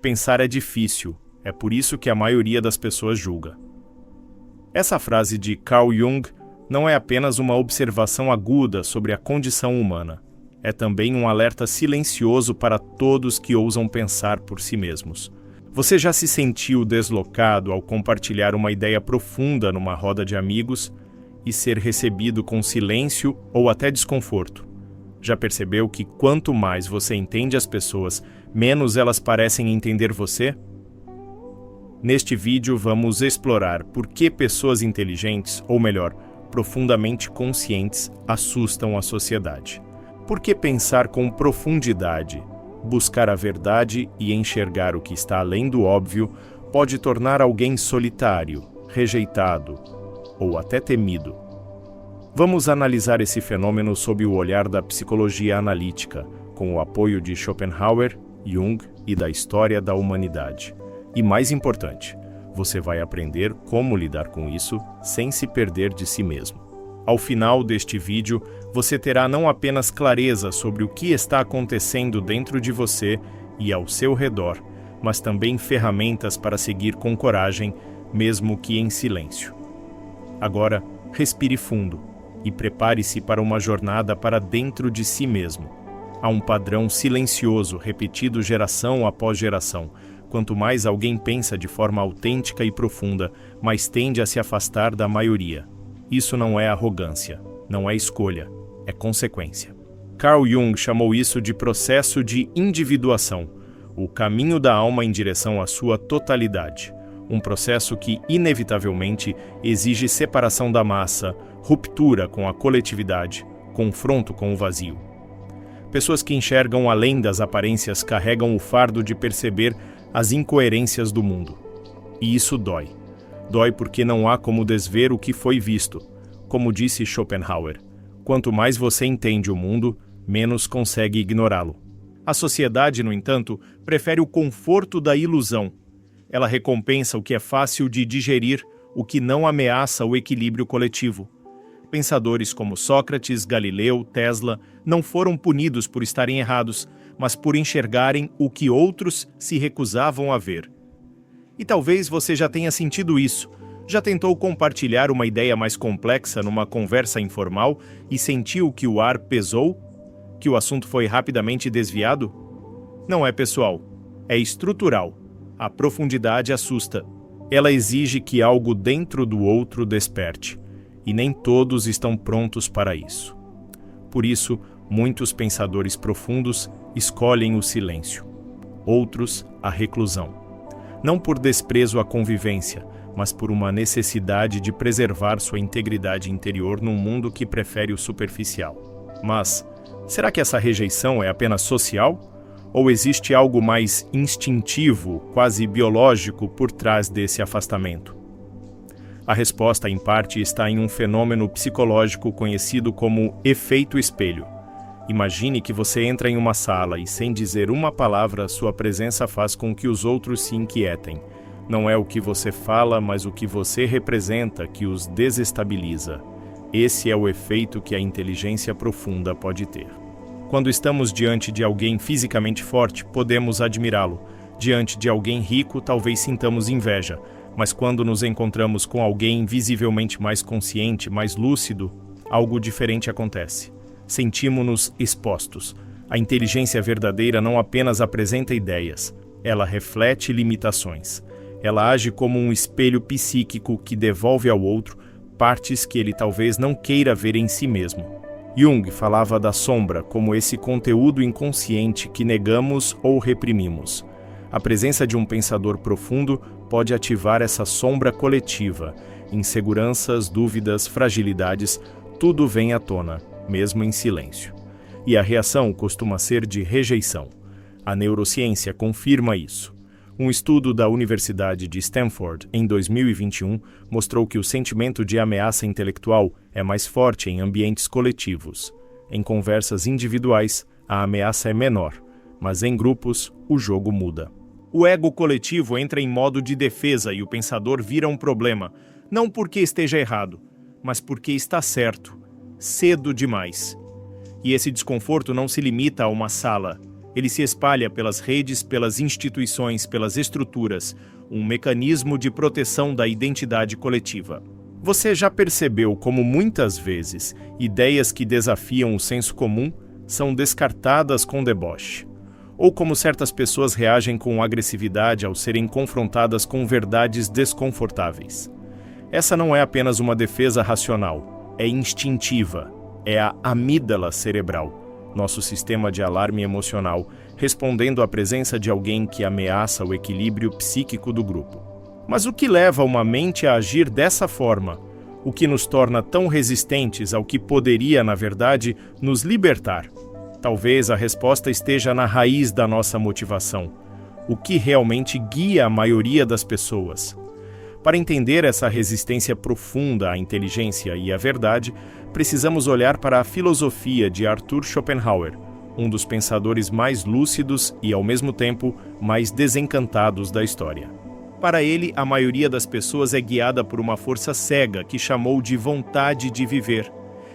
pensar é difícil, é por isso que a maioria das pessoas julga. Essa frase de Carl Jung não é apenas uma observação aguda sobre a condição humana, é também um alerta silencioso para todos que ousam pensar por si mesmos. Você já se sentiu deslocado ao compartilhar uma ideia profunda numa roda de amigos e ser recebido com silêncio ou até desconforto? Já percebeu que quanto mais você entende as pessoas, menos elas parecem entender você? Neste vídeo vamos explorar por que pessoas inteligentes, ou melhor, profundamente conscientes, assustam a sociedade. Por que pensar com profundidade, buscar a verdade e enxergar o que está além do óbvio pode tornar alguém solitário, rejeitado ou até temido? Vamos analisar esse fenômeno sob o olhar da psicologia analítica, com o apoio de Schopenhauer, Jung e da história da humanidade. E mais importante, você vai aprender como lidar com isso sem se perder de si mesmo. Ao final deste vídeo, você terá não apenas clareza sobre o que está acontecendo dentro de você e ao seu redor, mas também ferramentas para seguir com coragem, mesmo que em silêncio. Agora, respire fundo e prepare-se para uma jornada para dentro de si mesmo. Há um padrão silencioso repetido geração após geração. Quanto mais alguém pensa de forma autêntica e profunda, mais tende a se afastar da maioria. Isso não é arrogância, não é escolha, é consequência. Carl Jung chamou isso de processo de individuação, o caminho da alma em direção à sua totalidade. Um processo que, inevitavelmente, exige separação da massa, ruptura com a coletividade, confronto com o vazio. Pessoas que enxergam além das aparências carregam o fardo de perceber as incoerências do mundo. E isso dói. Dói porque não há como desver o que foi visto. Como disse Schopenhauer, quanto mais você entende o mundo, menos consegue ignorá-lo. A sociedade, no entanto, prefere o conforto da ilusão. Ela recompensa o que é fácil de digerir, o que não ameaça o equilíbrio coletivo. Pensadores como Sócrates, Galileu, Tesla não foram punidos por estarem errados, mas por enxergarem o que outros se recusavam a ver. E talvez você já tenha sentido isso. Já tentou compartilhar uma ideia mais complexa numa conversa informal e sentiu que o ar pesou? Que o assunto foi rapidamente desviado? Não é pessoal, é estrutural. A profundidade assusta. Ela exige que algo dentro do outro desperte. E nem todos estão prontos para isso. Por isso, muitos pensadores profundos escolhem o silêncio. Outros, a reclusão. Não por desprezo à convivência, mas por uma necessidade de preservar sua integridade interior num mundo que prefere o superficial. Mas, será que essa rejeição é apenas social? Ou existe algo mais instintivo, quase biológico, por trás desse afastamento? A resposta, em parte, está em um fenômeno psicológico conhecido como efeito espelho. Imagine que você entra em uma sala e, sem dizer uma palavra, sua presença faz com que os outros se inquietem. Não é o que você fala, mas o que você representa que os desestabiliza. Esse é o efeito que a inteligência profunda pode ter. Quando estamos diante de alguém fisicamente forte, podemos admirá-lo. Diante de alguém rico, talvez sintamos inveja. Mas quando nos encontramos com alguém visivelmente mais consciente, mais lúcido, algo diferente acontece. Sentimos-nos expostos. A inteligência verdadeira não apenas apresenta ideias, ela reflete limitações. Ela age como um espelho psíquico que devolve ao outro partes que ele talvez não queira ver em si mesmo. Jung falava da sombra como esse conteúdo inconsciente que negamos ou reprimimos. A presença de um pensador profundo pode ativar essa sombra coletiva. Inseguranças, dúvidas, fragilidades, tudo vem à tona, mesmo em silêncio. E a reação costuma ser de rejeição. A neurociência confirma isso. Um estudo da Universidade de Stanford, em 2021, mostrou que o sentimento de ameaça intelectual é mais forte em ambientes coletivos. Em conversas individuais, a ameaça é menor, mas em grupos, o jogo muda. O ego coletivo entra em modo de defesa e o pensador vira um problema, não porque esteja errado, mas porque está certo, cedo demais. E esse desconforto não se limita a uma sala, Ele se espalha pelas redes, pelas instituições, pelas estruturas, um mecanismo de proteção da identidade coletiva. Você já percebeu como muitas vezes ideias que desafiam o senso comum são descartadas com deboche? Ou como certas pessoas reagem com agressividade ao serem confrontadas com verdades desconfortáveis? Essa não é apenas uma defesa racional, é instintiva, é a amígdala cerebral, nosso sistema de alarme emocional, respondendo à presença de alguém que ameaça o equilíbrio psíquico do grupo. Mas o que leva uma mente a agir dessa forma? O que nos torna tão resistentes ao que poderia, na verdade, nos libertar? Talvez a resposta esteja na raiz da nossa motivação, o que realmente guia a maioria das pessoas. Para entender essa resistência profunda à inteligência e à verdade, precisamos olhar para a filosofia de Arthur Schopenhauer, um dos pensadores mais lúcidos e, ao mesmo tempo, mais desencantados da história. Para ele, a maioria das pessoas é guiada por uma força cega que chamou de vontade de viver.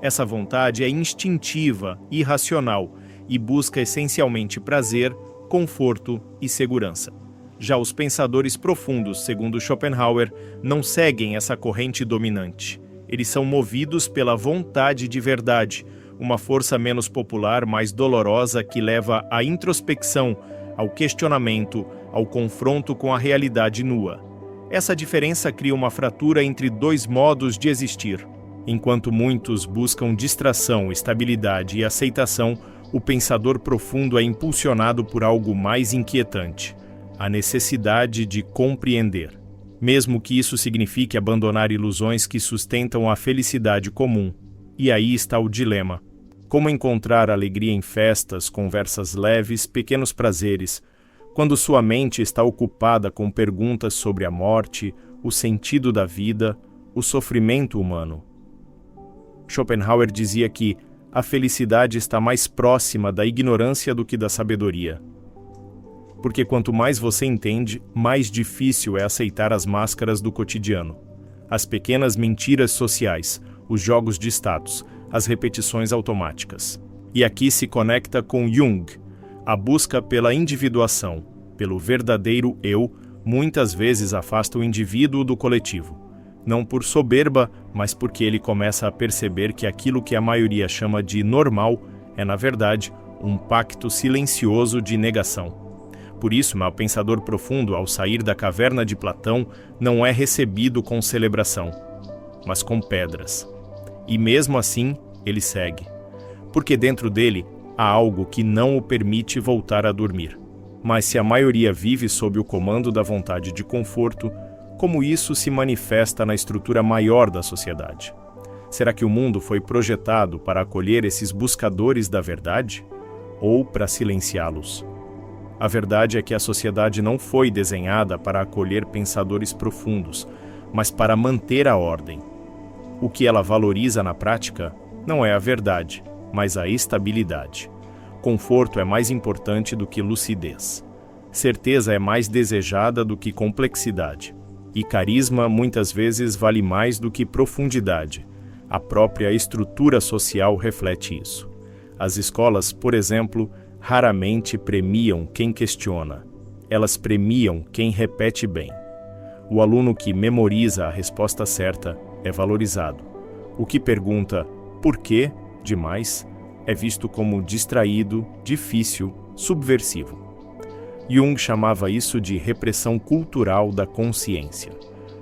Essa vontade é instintiva, irracional e busca essencialmente prazer, conforto e segurança. Já os pensadores profundos, segundo Schopenhauer, não seguem essa corrente dominante. Eles são movidos pela vontade de verdade, uma força menos popular, mais dolorosa que leva à introspecção, ao questionamento, ao confronto com a realidade nua. Essa diferença cria uma fratura entre dois modos de existir. Enquanto muitos buscam distração, estabilidade e aceitação, o pensador profundo é impulsionado por algo mais inquietante: a necessidade de compreender. Mesmo que isso signifique abandonar ilusões que sustentam a felicidade comum. E aí está o dilema. Como encontrar alegria em festas, conversas leves, pequenos prazeres, quando sua mente está ocupada com perguntas sobre a morte, o sentido da vida, o sofrimento humano? Schopenhauer dizia que a felicidade está mais próxima da ignorância do que da sabedoria. Porque quanto mais você entende, mais difícil é aceitar as máscaras do cotidiano, as pequenas mentiras sociais, os jogos de status, as repetições automáticas. E aqui se conecta com Jung. A busca pela individuação, pelo verdadeiro eu, muitas vezes afasta o indivíduo do coletivo. Não por soberba, mas porque ele começa a perceber que aquilo que a maioria chama de normal é, na verdade, um pacto silencioso de negação. Por isso, o pensador profundo, ao sair da caverna de Platão, não é recebido com celebração, mas com pedras. E mesmo assim, ele segue. Porque dentro dele há algo que não o permite voltar a dormir. Mas se a maioria vive sob o comando da vontade de conforto, como isso se manifesta na estrutura maior da sociedade? Será que o mundo foi projetado para acolher esses buscadores da verdade? Ou para silenciá-los? A verdade é que a sociedade não foi desenhada para acolher pensadores profundos, mas para manter a ordem. O que ela valoriza na prática não é a verdade, mas a estabilidade. Conforto é mais importante do que lucidez. Certeza é mais desejada do que complexidade. E carisma muitas vezes vale mais do que profundidade. A própria estrutura social reflete isso. As escolas, por exemplo, raramente premiam quem questiona. Elas premiam quem repete bem. O aluno que memoriza a resposta certa é valorizado. O que pergunta por quê demais é visto como distraído, difícil, subversivo. Jung chamava isso de repressão cultural da consciência.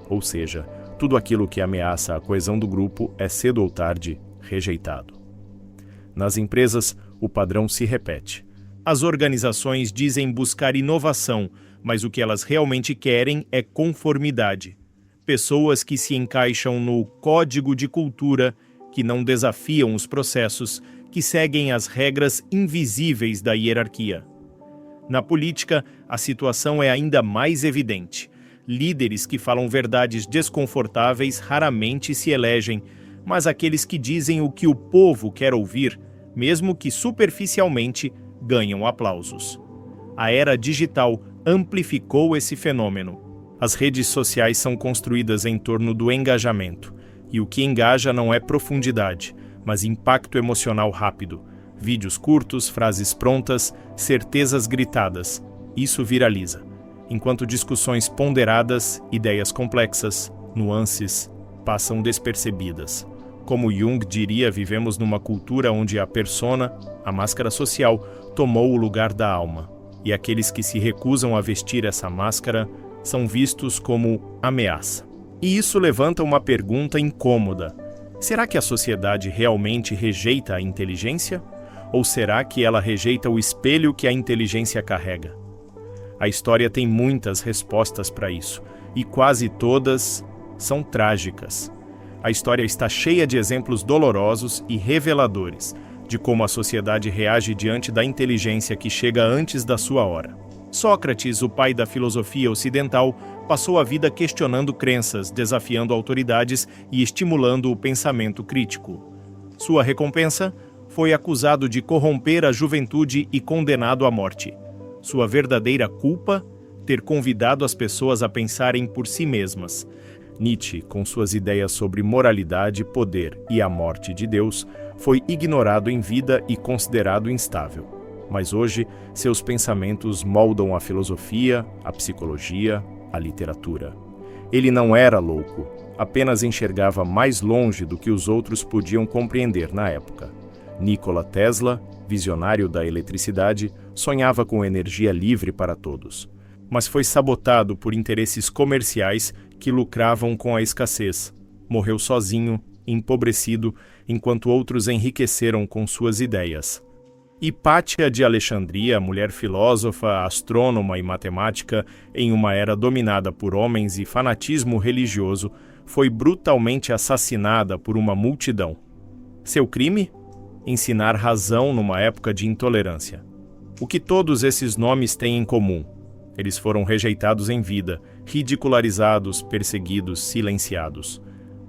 Ou seja, tudo aquilo que ameaça a coesão do grupo é cedo ou tarde rejeitado. Nas empresas, o padrão se repete. As organizações dizem buscar inovação, mas o que elas realmente querem é conformidade. Pessoas que se encaixam no código de cultura, que não desafiam os processos, que seguem as regras invisíveis da hierarquia. Na política, a situação é ainda mais evidente. Líderes que falam verdades desconfortáveis raramente se elegem, mas aqueles que dizem o que o povo quer ouvir, mesmo que superficialmente, ganham aplausos. A era digital amplificou esse fenômeno. As redes sociais são construídas em torno do engajamento, e o que engaja não é profundidade, mas impacto emocional rápido, Vídeos curtos, frases prontas, certezas gritadas. Isso viraliza. Enquanto discussões ponderadas, ideias complexas, nuances, passam despercebidas. Como Jung diria, vivemos numa cultura onde a persona, a máscara social, tomou o lugar da alma. E aqueles que se recusam a vestir essa máscara são vistos como ameaça. E isso levanta uma pergunta incômoda. Será que a sociedade realmente rejeita a inteligência? Ou será que ela rejeita o espelho que a inteligência carrega? A história tem muitas respostas para isso, e quase todas são trágicas. A história está cheia de exemplos dolorosos e reveladores de como a sociedade reage diante da inteligência que chega antes da sua hora. Sócrates, o pai da filosofia ocidental, passou a vida questionando crenças, desafiando autoridades e estimulando o pensamento crítico. Sua recompensa? Foi acusado de corromper a juventude e condenado à morte. Sua verdadeira culpa? Ter convidado as pessoas a pensarem por si mesmas. Nietzsche, com suas ideias sobre moralidade, poder e a morte de Deus, foi ignorado em vida e considerado instável. Mas hoje, seus pensamentos moldam a filosofia, a psicologia, a literatura. Ele não era louco, apenas enxergava mais longe do que os outros podiam compreender na época. Nikola Tesla, visionário da eletricidade, sonhava com energia livre para todos. Mas foi sabotado por interesses comerciais que lucravam com a escassez. Morreu sozinho, empobrecido, enquanto outros enriqueceram com suas ideias. Hipátia de Alexandria, mulher filósofa, astrônoma e matemática, em uma era dominada por homens e fanatismo religioso, foi brutalmente assassinada por uma multidão. Seu crime? Ensinar razão numa época de intolerância. O que todos esses nomes têm em comum? Eles foram rejeitados em vida, ridicularizados, perseguidos, silenciados.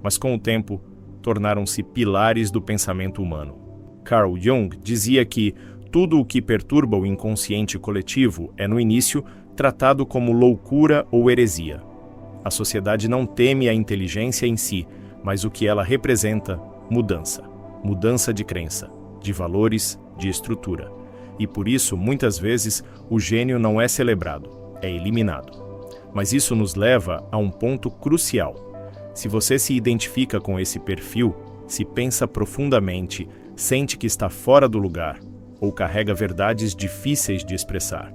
Mas com o tempo, tornaram-se pilares do pensamento humano. Carl Jung dizia que tudo o que perturba o inconsciente coletivo é, no início, tratado como loucura ou heresia. A sociedade não teme a inteligência em si, mas o que ela representa, mudança. Mudança de crença, de valores, de estrutura. E por isso, muitas vezes, o gênio não é celebrado, é eliminado. Mas isso nos leva a um ponto crucial. Se você se identifica com esse perfil, se pensa profundamente, sente que está fora do lugar, ou carrega verdades difíceis de expressar.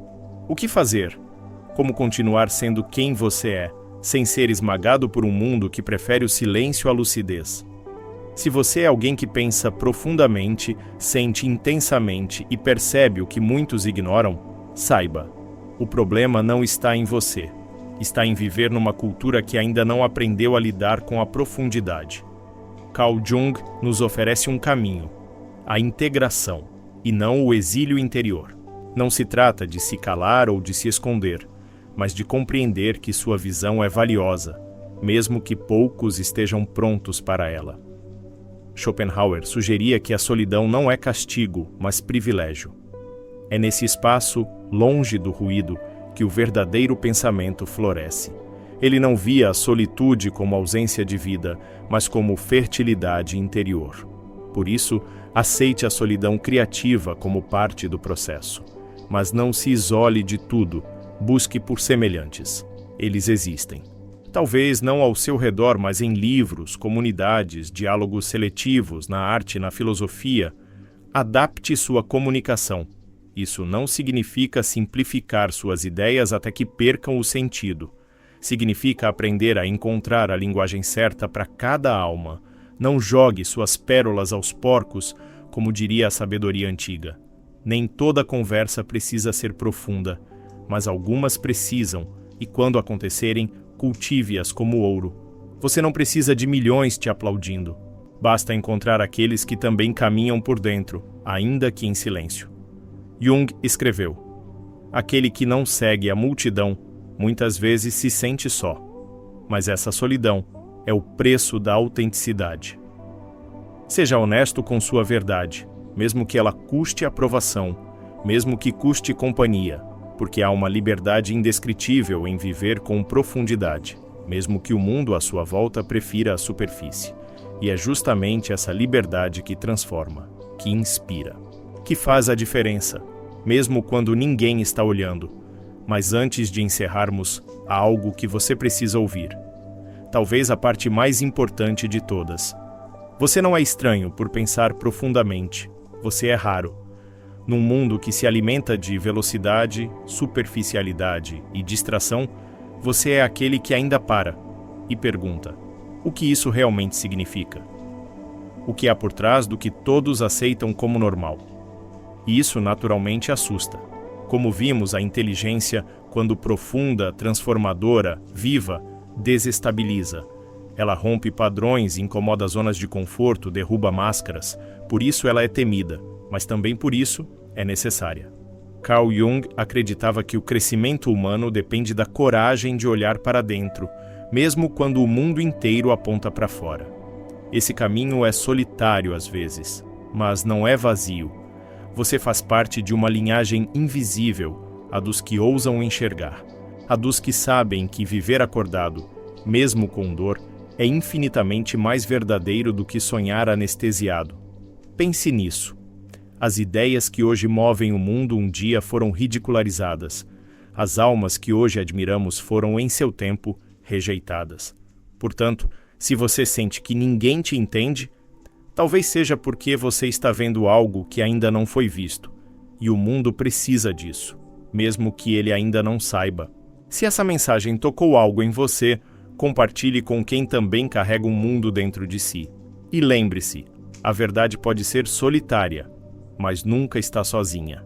O que fazer? Como continuar sendo quem você é, sem ser esmagado por um mundo que prefere o silêncio à lucidez? Se você é alguém que pensa profundamente, sente intensamente e percebe o que muitos ignoram, saiba, o problema não está em você. Está em viver numa cultura que ainda não aprendeu a lidar com a profundidade. Carl Jung nos oferece um caminho, a integração, e não o exílio interior. Não se trata de se calar ou de se esconder, mas de compreender que sua visão é valiosa, mesmo que poucos estejam prontos para ela. Schopenhauer sugeria que a solidão não é castigo, mas privilégio. É nesse espaço, longe do ruído, que o verdadeiro pensamento floresce. Ele não via a solitude como ausência de vida, mas como fertilidade interior. Por isso, aceite a solidão criativa como parte do processo. Mas não se isole de tudo, busque por semelhantes. Eles existem. Talvez não ao seu redor, mas em livros, comunidades, diálogos seletivos, na arte, na filosofia. Adapte sua comunicação. Isso não significa simplificar suas ideias até que percam o sentido. Significa aprender a encontrar a linguagem certa para cada alma. Não jogue suas pérolas aos porcos, como diria a sabedoria antiga. Nem toda conversa precisa ser profunda, mas algumas precisam, e quando acontecerem, cultive-as como ouro. Você não precisa de milhões te aplaudindo. Basta encontrar aqueles que também caminham por dentro, ainda que em silêncio. Jung escreveu: aquele que não segue a multidão, muitas vezes se sente só. Mas essa solidão é o preço da autenticidade. Seja honesto com sua verdade, mesmo que ela custe aprovação, mesmo que custe companhia, porque há uma liberdade indescritível em viver com profundidade, mesmo que o mundo à sua volta prefira a superfície. E é justamente essa liberdade que transforma, que inspira. que faz a diferença, mesmo quando ninguém está olhando. Mas antes de encerrarmos, há algo que você precisa ouvir. Talvez a parte mais importante de todas. Você não é estranho por pensar profundamente. Você é raro. Num mundo que se alimenta de velocidade, superficialidade e distração, você é aquele que ainda para e pergunta: o que isso realmente significa? O que há por trás do que todos aceitam como normal? E isso naturalmente assusta. Como vimos, a inteligência, quando profunda, transformadora, viva, desestabiliza. Ela rompe padrões, incomoda zonas de conforto, derruba máscaras. Por isso ela é temida, mas também por isso é necessária. Carl Jung acreditava que o crescimento humano depende da coragem de olhar para dentro, mesmo quando o mundo inteiro aponta para fora. Esse caminho é solitário às vezes, mas não é vazio. Você faz parte de uma linhagem invisível, a dos que ousam enxergar, a dos que sabem que viver acordado, mesmo com dor, é infinitamente mais verdadeiro do que sonhar anestesiado. Pense nisso. As ideias que hoje movem o mundo um dia foram ridicularizadas. As almas que hoje admiramos foram, em seu tempo, rejeitadas. Portanto, se você sente que ninguém te entende, talvez seja porque você está vendo algo que ainda não foi visto. E o mundo precisa disso, mesmo que ele ainda não saiba. Se essa mensagem tocou algo em você, compartilhe com quem também carrega um mundo dentro de si. E lembre-se, a verdade pode ser solitária, mas nunca está sozinha.